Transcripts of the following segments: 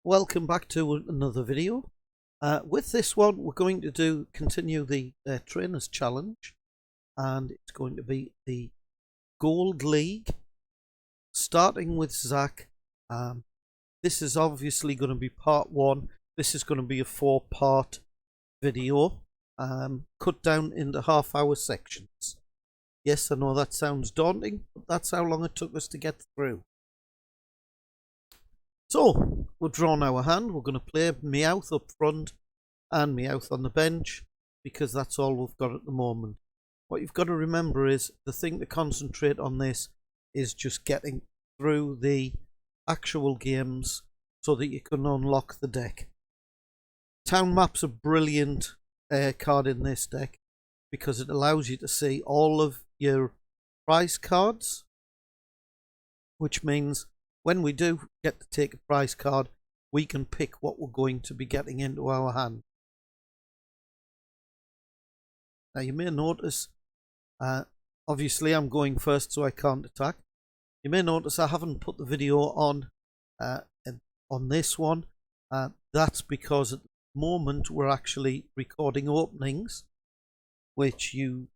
Welcome back to another video. With this one we're going to continue the trainers challenge, and it's going to be the Gold League, starting with Zach. This is obviously going to be part one. This is going to be a 4-part video, cut down into half-hour sections. Yes, I know that sounds daunting, but that's how long it took us to get through. So, we've drawn our hand. We're going to play Meowth up front and Meowth on the bench, because that's all we've got at the moment. What you've got to remember is the thing to concentrate on this is just getting through the actual games so that you can unlock the deck. Town Map's a brilliant card in this deck because it allows you to see all of your prize cards, which means when we do get to take a prize card, we can pick what we're going to be getting into our hand. Now you may notice, obviously I'm going first so I can't attack. You may notice I haven't put the video on this one. That's because at the moment we're actually recording openings, which you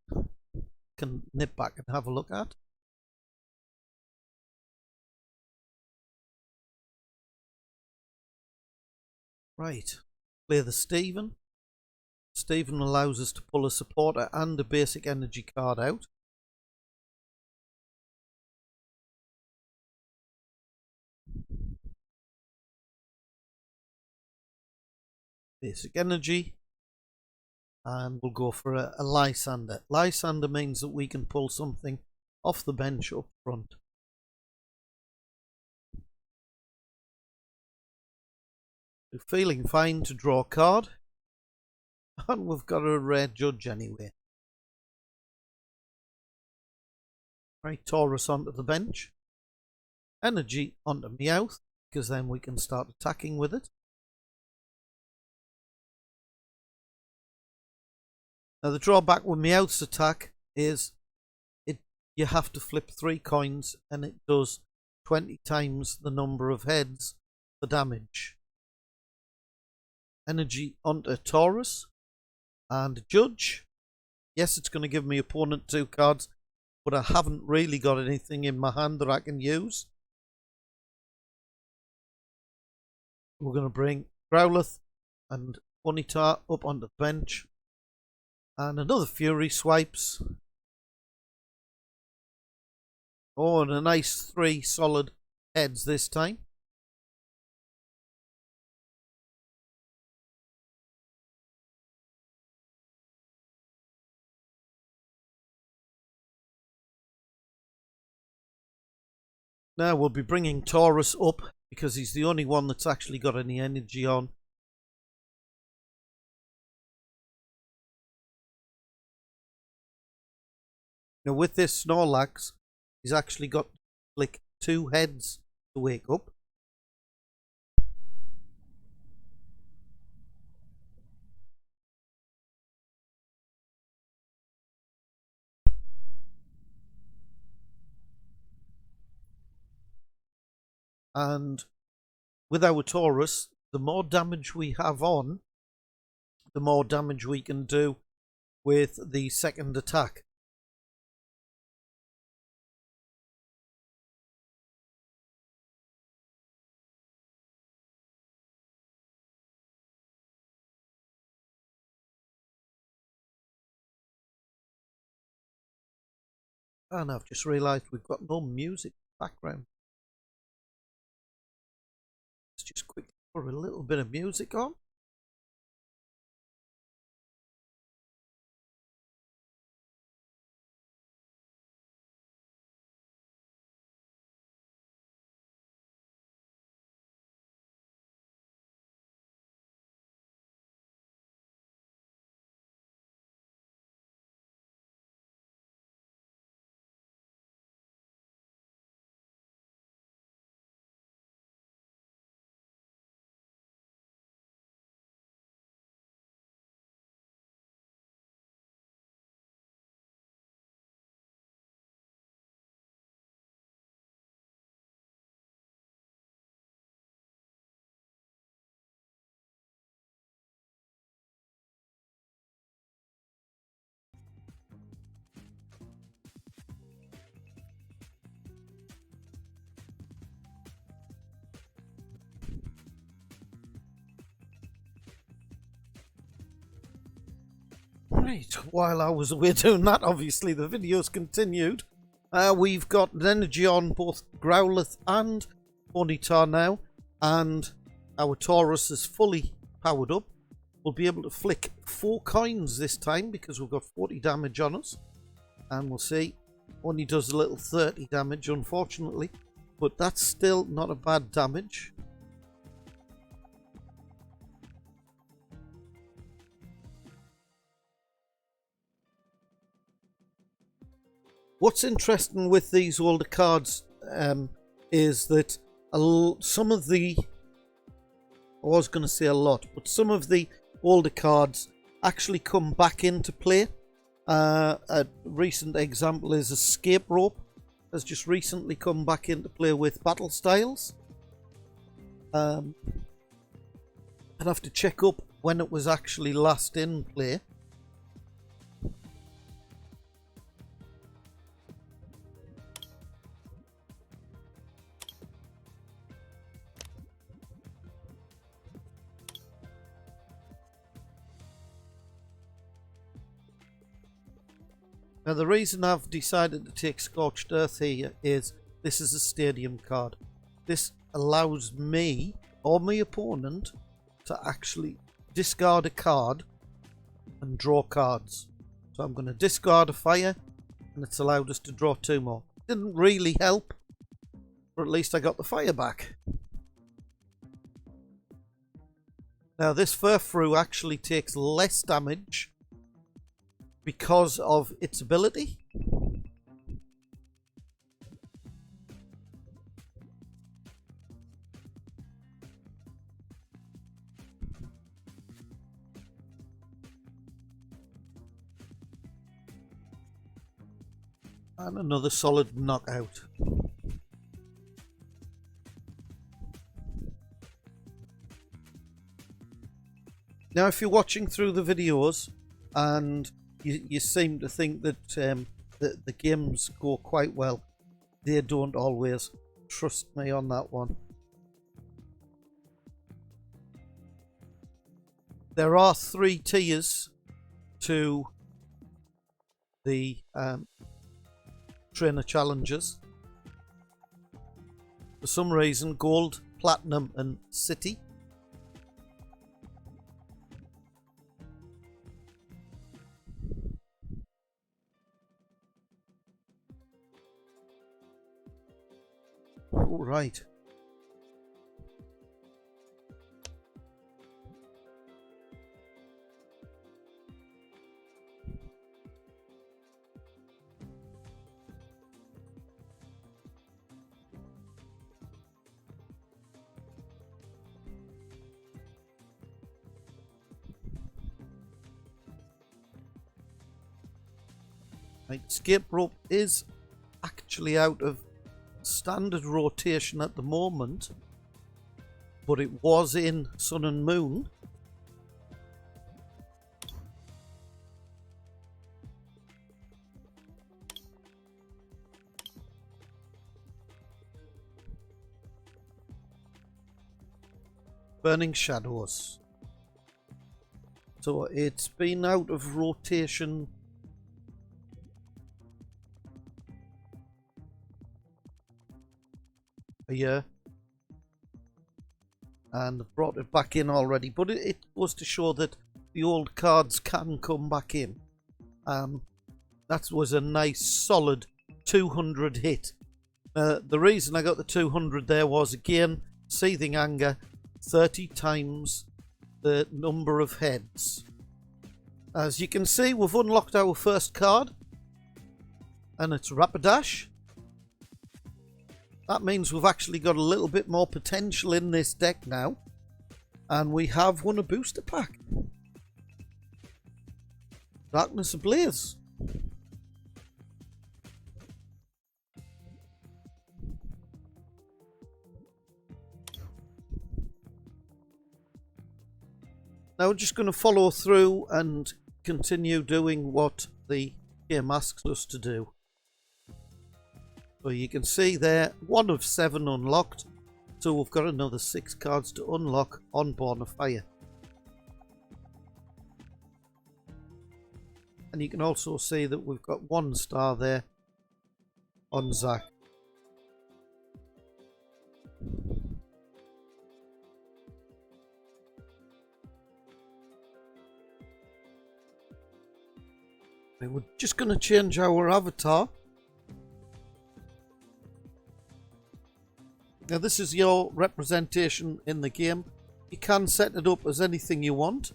can nip back and have a look at. Right, play the Stephen. Stephen allows us to pull a supporter and a basic energy card out. Basic energy. And we'll go for a Lysander. Lysander means that we can pull something off the bench up front. We're feeling fine to draw a card. And we've got a rare judge anyway. Right, Taurus onto the bench. Energy onto Meowth, because then we can start attacking with it. Now the drawback with Meowth's attack is you have to flip 3 coins and it does 20 times the number of heads for damage. Energy onto Taurus and Judge. Yes, it's going to give me opponent 2 cards, but I haven't really got anything in my hand that I can use. We're going to bring Growlithe and Ponyta up onto the bench. And another Fury swipes. Oh, and a nice 3 solid heads this time. Now we'll be bringing Taurus up because he's the only one that's actually got any energy on. Now with this Snorlax, he's actually got like 2 heads to wake up. And with our Taurus, the more damage we have on, the more damage we can do with the second attack. And I've just realised we've got no music background. Let's just quickly put a little bit of music on. Right, while I was away doing that, obviously the video's continued. We've got an energy on both Growlithe and Ponyta now, and our Taurus is fully powered up. We'll be able to flick 4 coins this time because we've got 40 damage on us. And we'll see, only does a little 30 damage unfortunately, but that's still not a bad damage. What's interesting with these older cards is that some of the, I was going to say a lot, but some of the older cards actually come back into play. A recent example is Escape Rope has just recently come back into play with Battle Styles. I'd have to check up when it was actually last in play. Now the reason I've decided to take Scorched Earth here is this is a stadium card. This allows me or my opponent to actually discard a card and draw cards. So I'm going to discard a fire and it's allowed us to draw 2 more. Didn't really help, but at least I got the fire back. Now this Furfrou actually takes less damage because of its ability. And another solid knockout. Now if you're watching through the videos and you seem to think that the games go quite well, they don't always. Trust me on that one. There are 3 tiers to the trainer challenges. For some reason, Gold, Platinum and City. All right. Escape Rope is actually out of standard rotation at the moment, but it was in Sun and Moon. Burning Shadows. So it's been out of rotation a year, and brought it back in already, but it was to show that the old cards can come back in. That was a nice solid 200 hit. The reason I got the 200 there was, again, Seething Anger, 30 times the number of heads. As you can see, we've unlocked our first card, and it's Rapidash. That means we've actually got a little bit more potential in this deck now, and we have won a booster pack. Darkness Ablaze. Now we're just going to follow through and continue doing what the game asks us to do. So you can see there, 1 of 7 unlocked. So we've got another 6 cards to unlock on Born of Fire. And you can also see that we've got 1 star there on Zach. We're just going to change our avatar. Now this is your representation in the game. You can set it up as anything you want.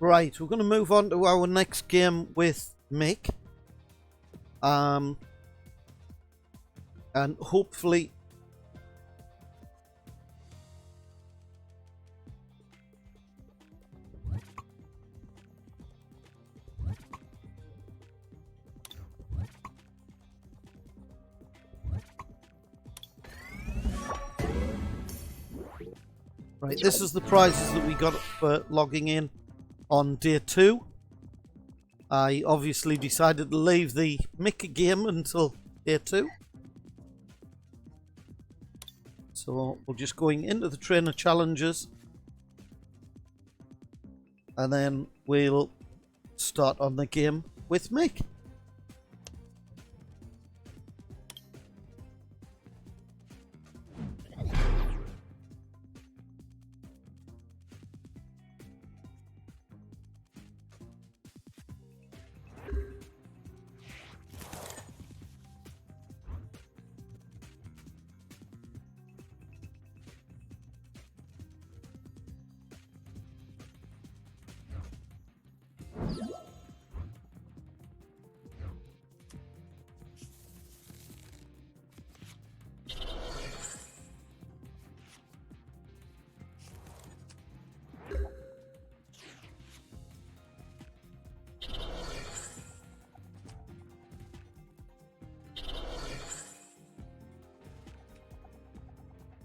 Right, we're going to move on to our next game with Mick. And hopefully right, this is the prizes that we got for logging in on day 2. I obviously decided to leave the Mick game until day 2. So we're just going into the trainer challenges. And then we'll start on the game with Mick.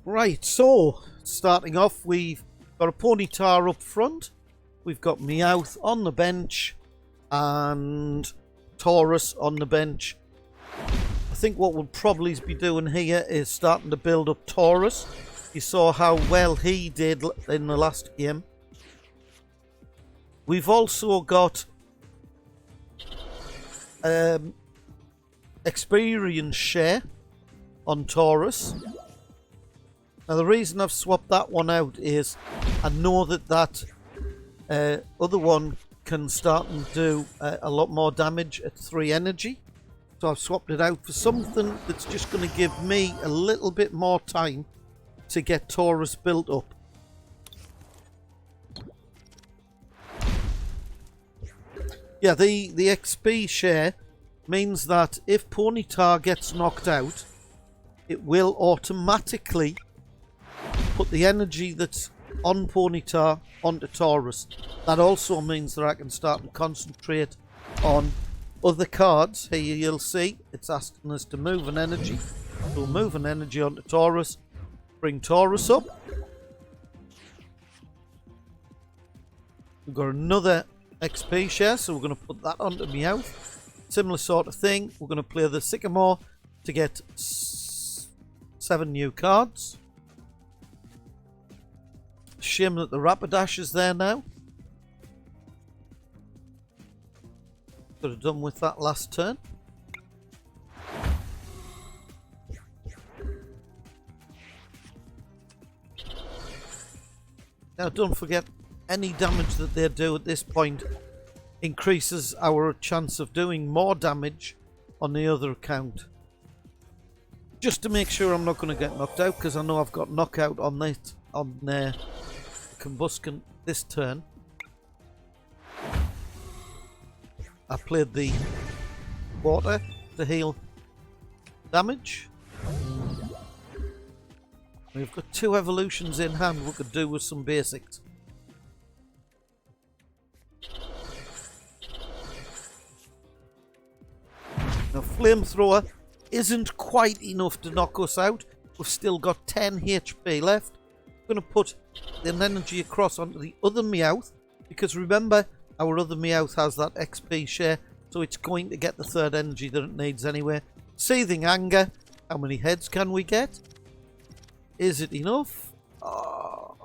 Right, so starting off, we've got a Ponyta up front, we've got Meowth on the bench, and Taurus on the bench. I think what we'll probably be doing here is starting to build up Taurus. You saw how well he did in the last game. We've also got experience share on Taurus. Now the reason I've swapped that one out is I know that other one can start and do a lot more damage at 3 energy. So I've swapped it out for something that's just going to give me a little bit more time to get Taurus built up. Yeah, the XP share means that if Ponyta gets knocked out, it will automatically put the energy that's on Ponyta onto Taurus. That also means that I can start to concentrate on other cards. Here you'll see it's asking us to move an energy. We'll move an energy onto Taurus, bring Taurus up. We've got another XP share, so we're going to put that onto Meowth. Similar sort of thing. We're going to play the Sycamore to get 7 new cards. Shame that the Rapidash is there now. Could have done with that last turn. Now don't forget, any damage that they do at this point increases our chance of doing more damage on the other account. Just to make sure I'm not going to get knocked out, because I know I've got knockout on this, on Combustion this turn. I played the water to heal damage. We've got 2 evolutions in hand we could do with some basics. Now Flamethrower isn't quite enough to knock us out. We've still got 10 HP left. I'm going to put the energy across onto the other Meowth, because remember, our other Meowth has that XP share, so it's going to get the 3rd energy that it needs anyway. Seething Anger. How many heads can we get? Is it enough? Oh,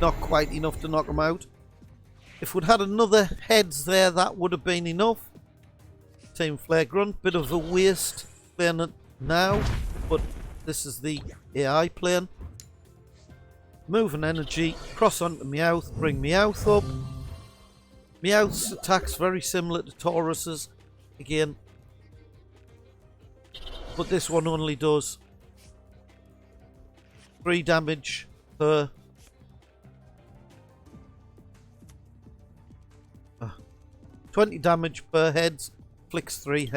not quite enough to knock them out. If we'd had another heads there, that would have been enough. Team Flagrant, bit of a waste playing it now, but this is the AI playing. Move an energy, cross onto Meowth, bring Meowth up. Meowth's attack's very similar to Taurus's, again, but this one only does 3 damage per 20 damage per heads, flicks 3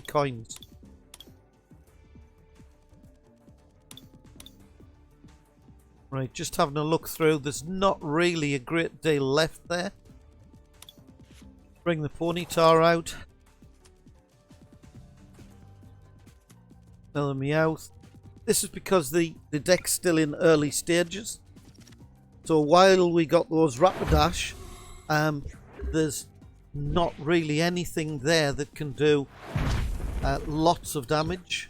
coins. Right, just having a look through, there's not really a great deal left there. Bring the Ponyta out. Another Meowth. This is because the deck's still in early stages. So while we got those Rapidash, there's not really anything there that can do lots of damage.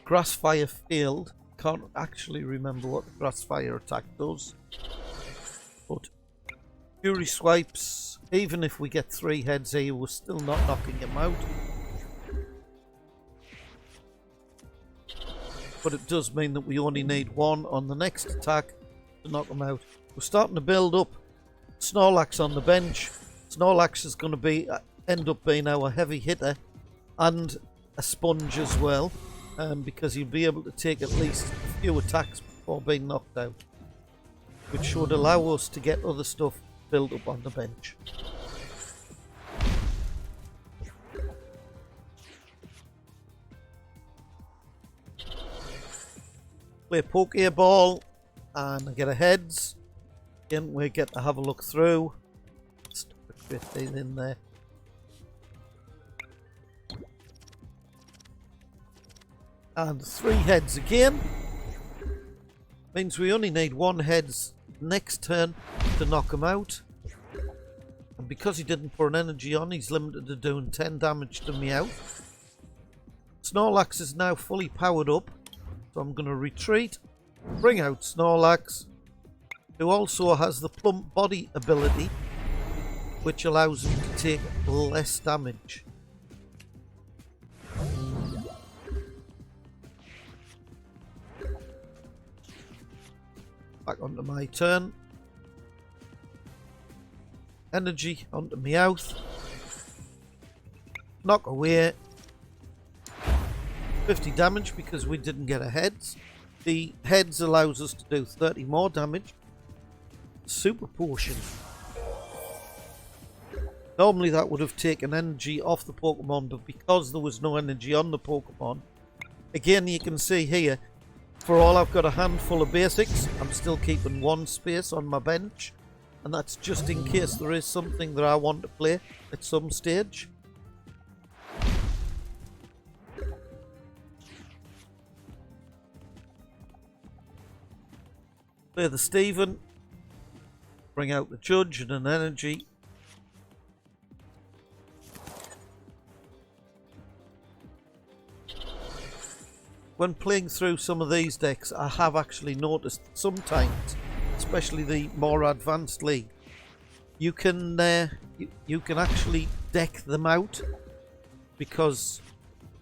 Grassfire failed. Can't actually remember what the Grassfire attack does. But Fury Swipes, even if we get 3 heads here, we're still not knocking him out. But it does mean that we only need 1 on the next attack to knock him out. We're starting to build up Snorlax on the bench. Snorlax is going to be end up being our heavy hitter and a sponge as well. Because he'll be able to take at least a few attacks before being knocked out, which should allow us to get other stuff built up on the bench. Play Pokeball and I get a heads. Again, we get to have a look through. Stick 15 in there. And 3 heads again. Means we only need 1 heads next turn to knock him out. And because he didn't put an energy on, he's limited to doing 10 damage to Meowth. Snorlax is now fully powered up. So I'm going to retreat. Bring out Snorlax, who also has the plump body ability, which allows him to take less damage. Back onto my turn. Energy onto Meowth. Knock away. 50 damage because we didn't get a heads. The heads allows us to do 30 more damage. Super potion. Normally that would have taken energy off the Pokemon, but because there was no energy on the Pokemon, again you can see here, for all I've got a handful of basics, I'm still keeping 1 space on my bench, and that's just in case there is something that I want to play at some stage. Play the Steven, bring out the Judge and an energy. When playing through some of these decks, I have actually noticed sometimes, especially the more advanced league, you can actually deck them out because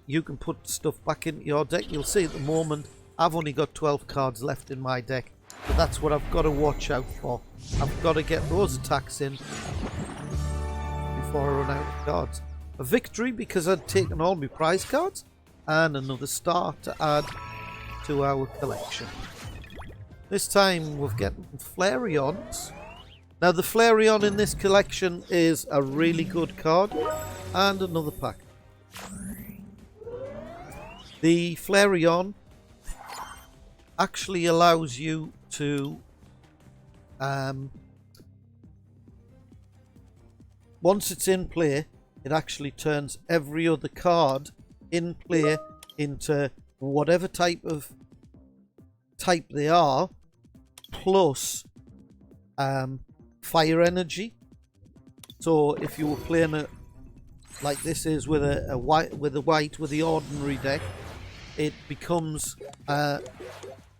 you can put stuff back into your deck. You'll see at the moment I've only got 12 cards left in my deck, but that's what I've got to watch out for. I've got to get those attacks in before I run out of cards. A victory because I'd taken all my prize cards, and another star to add to our collection. This time we're getting Flareons. Now the Flareon in this collection is a really good card, and another pack. The Flareon actually allows you to once it's in play, it actually turns every other card in play into whatever type they are, plus fire energy. So if you were playing it like this is with a white with the ordinary deck, it becomes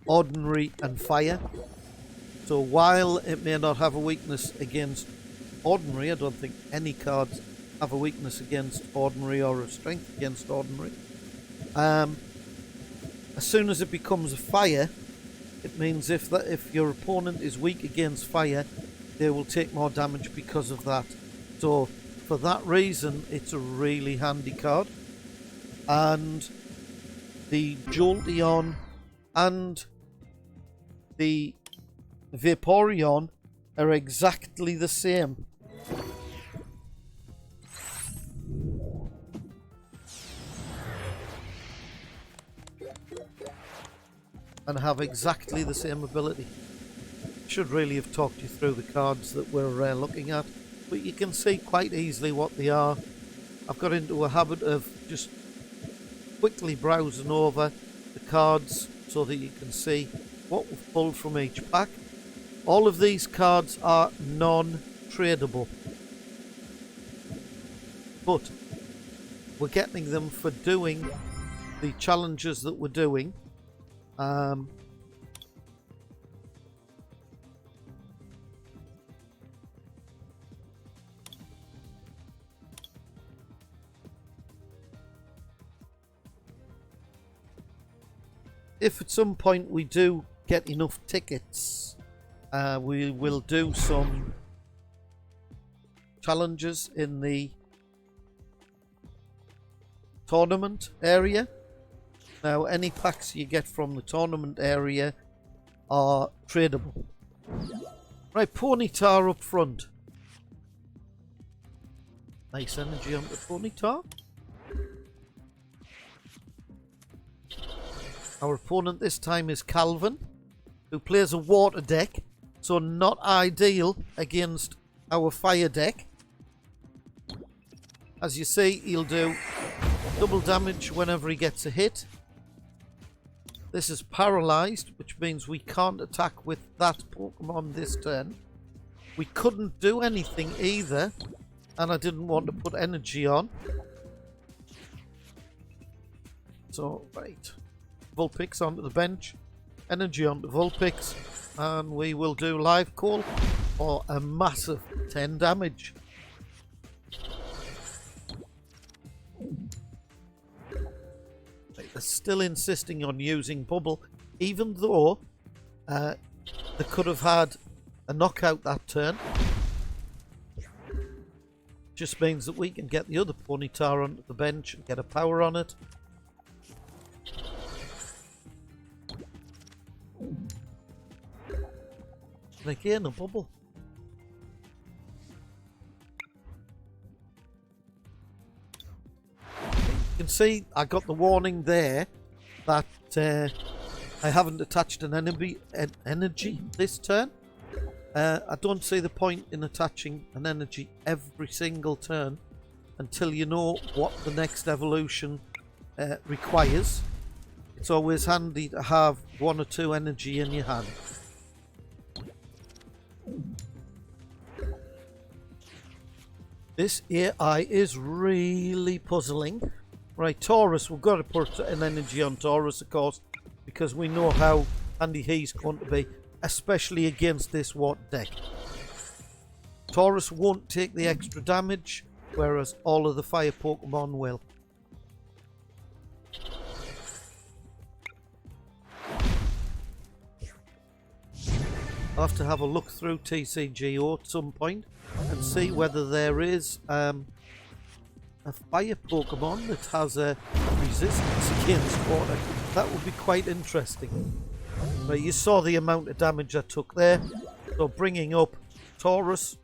ordinary and fire. So while it may not have a weakness against ordinary, I don't think any cards have a weakness against ordinary or a strength against ordinary. As soon as it becomes a fire, it means if your opponent is weak against fire, they will take more damage because of that. So for that reason, it's a really handy card. And the Jolteon and the Vaporeon are exactly the same. And have exactly the same ability. Should really have talked you through the cards that we're looking at, but you can see quite easily what they are. I've got into a habit of just quickly browsing over the cards so that you can see what we've pulled from each pack. All of these cards are non-tradable, but we're getting them for doing the challenges that we're doing. If at some point we do get enough tickets, we will do some challenges in the tournament area. Now, any packs you get from the tournament area are tradable. Right, Ponyta up front. Nice energy on the Ponyta. Our opponent this time is Calvin, who plays a water deck, so not ideal against our fire deck. As you see, he'll do double damage whenever he gets a hit. This is paralysed, which means we can't attack with that Pokemon this turn. We couldn't do anything either, and I didn't want to put energy on. So, right. Vulpix onto the bench. Energy onto Vulpix. And we will do Live Coal for a massive 10 damage. Right, they're still insisting on using Bubble, even though they could have had a knockout that turn. Just means that we can get the other Ponyta onto the bench and get a power on it. And again, a Bubble. You can see I got the warning there that I haven't attached an energy this turn. I don't see the point in attaching an energy every single turn until you know what the next evolution requires. It's always handy to have 1 or 2 energy in your hand. This AI is really puzzling. Right, Taurus, we've got to put an energy on Taurus, of course, because we know how handy he's going to be, especially against this water deck. Taurus won't take the extra damage, whereas all of the fire Pokemon will. I'll have to have a look through TCGO at some point and see whether there is a fire Pokemon that has a resistance against water. That would be quite interesting. Right, you saw the amount of damage I took there. So bringing up Taurus.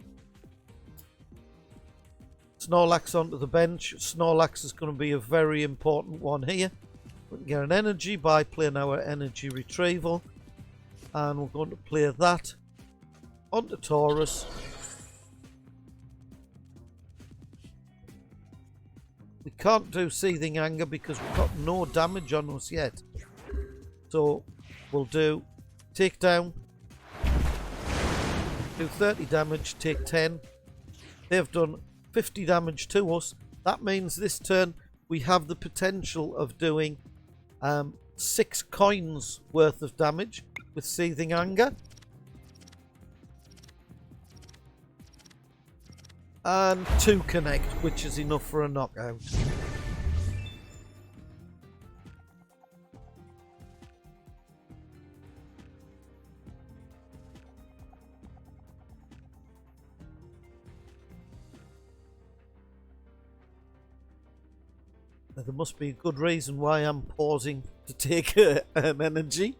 Snorlax onto the bench. Snorlax is going to be a very important one here. We can get an energy by playing our energy retrieval. And we're going to play that onto Taurus. We can't do Seething Anger because we've got no damage on us yet. So we'll do Takedown, do 30 damage, take 10. They've done 50 damage to us. That means this turn we have the potential of doing 6 coins worth of damage with Seething Anger. And 2 connect, which is enough for a knockout. Now, there must be a good reason why I'm pausing to take an energy.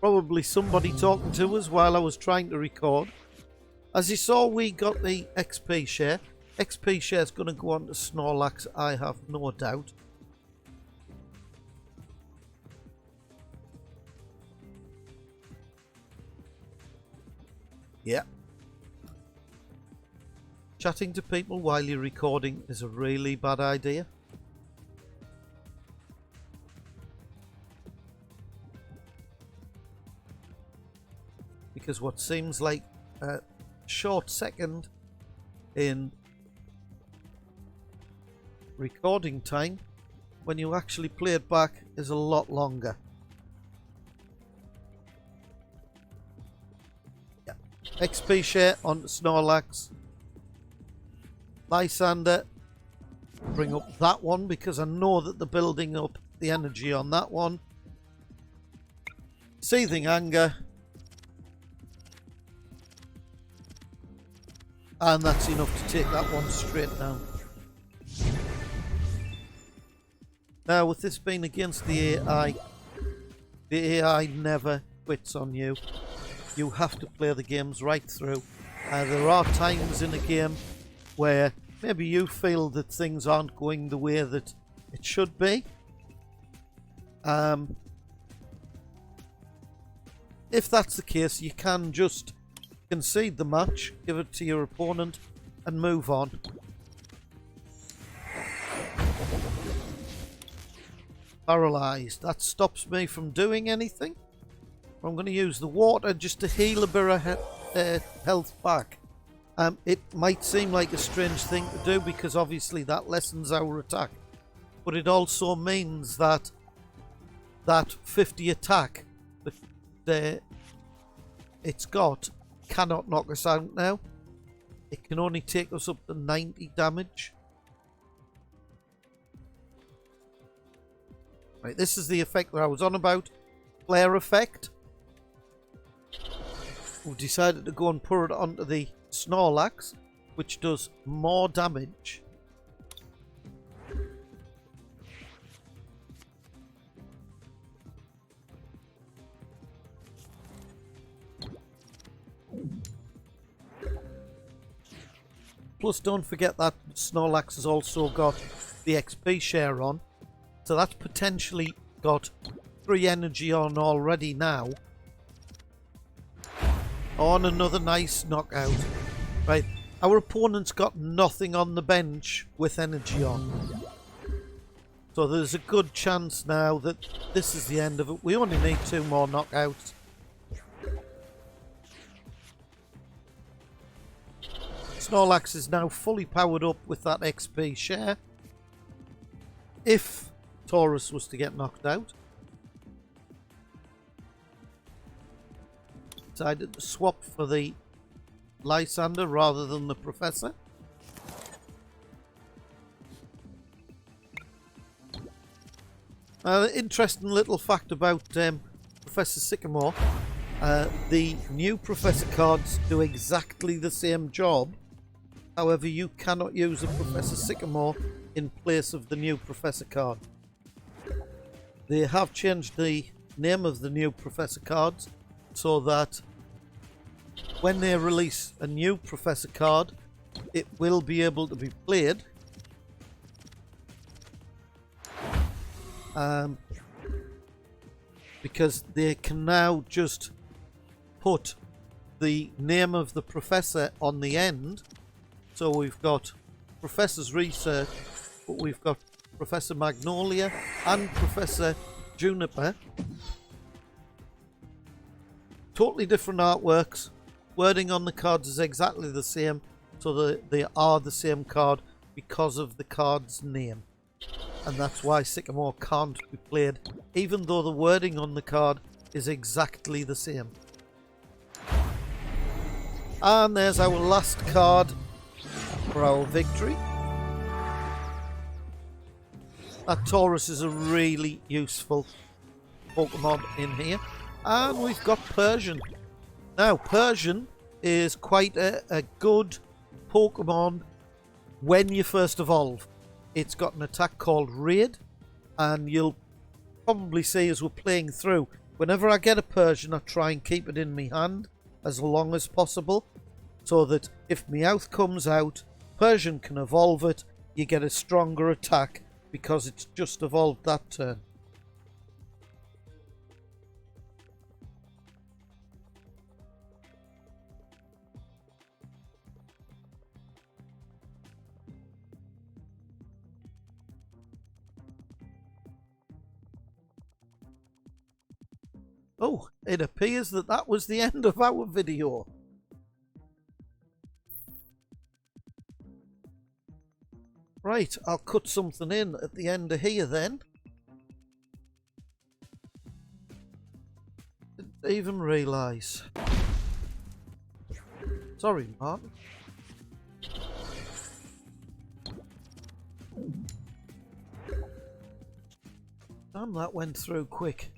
Probably somebody talking to us while I was trying to record. As you saw, we got the XP share. XP share is going to go on to Snorlax, I have no doubt. Yeah. Chatting to people while you're recording is a really bad idea. Because what seems like a short second in recording time, when you actually play it back, is a lot longer. Yeah. XP share on Snorlax. Lysander, bring up that one because I know that they're building up the energy on that one. Seething Anger. And that's enough to take that one straight down. Now, with this being against the AI never quits on you. You have to play the games right through. There are times in a game where maybe you feel that things aren't going the way that it should be. If that's the case, you can just concede the match, give it to your opponent, and move on. Paralysed. That stops me from doing anything. I'm going to use the water just to heal a bit of health back. It might seem like a strange thing to do because obviously that lessens our attack. But it also means that that 50 attack that it's got cannot knock us out now. It can only take us up to 90 damage. Right, this is the effect that I was on about. Flare effect. We've decided to go and put it onto the Snorlax, which does more damage. Plus, don't forget that Snorlax has also got the XP share on. So that's potentially got 3 energy on already now. On another nice knockout. Right, our opponent's got nothing on the bench with energy on. So there's a good chance now that this is the end of it. We only need 2 more knockouts. Snorlax is now fully powered up with that XP share. If Taurus was to get knocked out. Decided to swap for the Lysander rather than the Professor. Interesting little fact about Professor Sycamore. The new Professor cards do exactly the same job. However, you cannot use a Professor Sycamore in place of the new Professor card. They have changed the name of the new Professor cards so that when they release a new Professor card, it will be able to be played. Because they can now just put the name of the Professor on the end. So we've got Professor's Research, but we've got Professor Magnolia and Professor Juniper. Totally different artworks. Wording on the cards is exactly the same, so they are the same card because of the card's name. And that's why Sycamore can't be played, even though the wording on the card is exactly the same. And there's our last card for our victory. That Taurus is a really useful Pokemon in here. And we've got Persian. Now, Persian is quite a good Pokemon when you first evolve. It's got an attack called Raid, and you'll probably see as we're playing through, whenever I get a Persian, I try and keep it in my hand as long as possible, so that if Meowth comes out, Persian can evolve it, you get a stronger attack because it's just evolved that turn. Oh, it appears that that was the end of our video. Right, I'll cut something in at the end of here then. Didn't even realise. Sorry, Martin. Damn, that went through quick.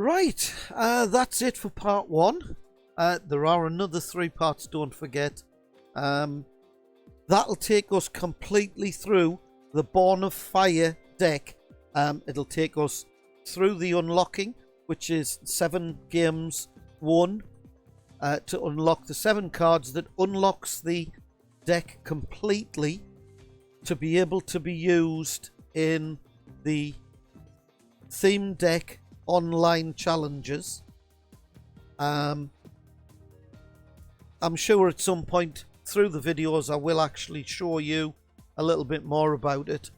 Right, that's it for part 1. There are another 3 parts, don't forget. That'll take us completely through the Born of Fire deck. It'll take us through the unlocking, which is 7 games won, to unlock the 7 cards that unlocks the deck completely to be able to be used in the theme deck online challenges. I'm sure at some point through the videos I will actually show you a little bit more about it.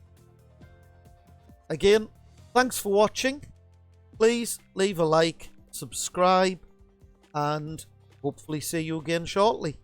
Again, thanks for watching. Please leave a like, subscribe, and hopefully see you again shortly.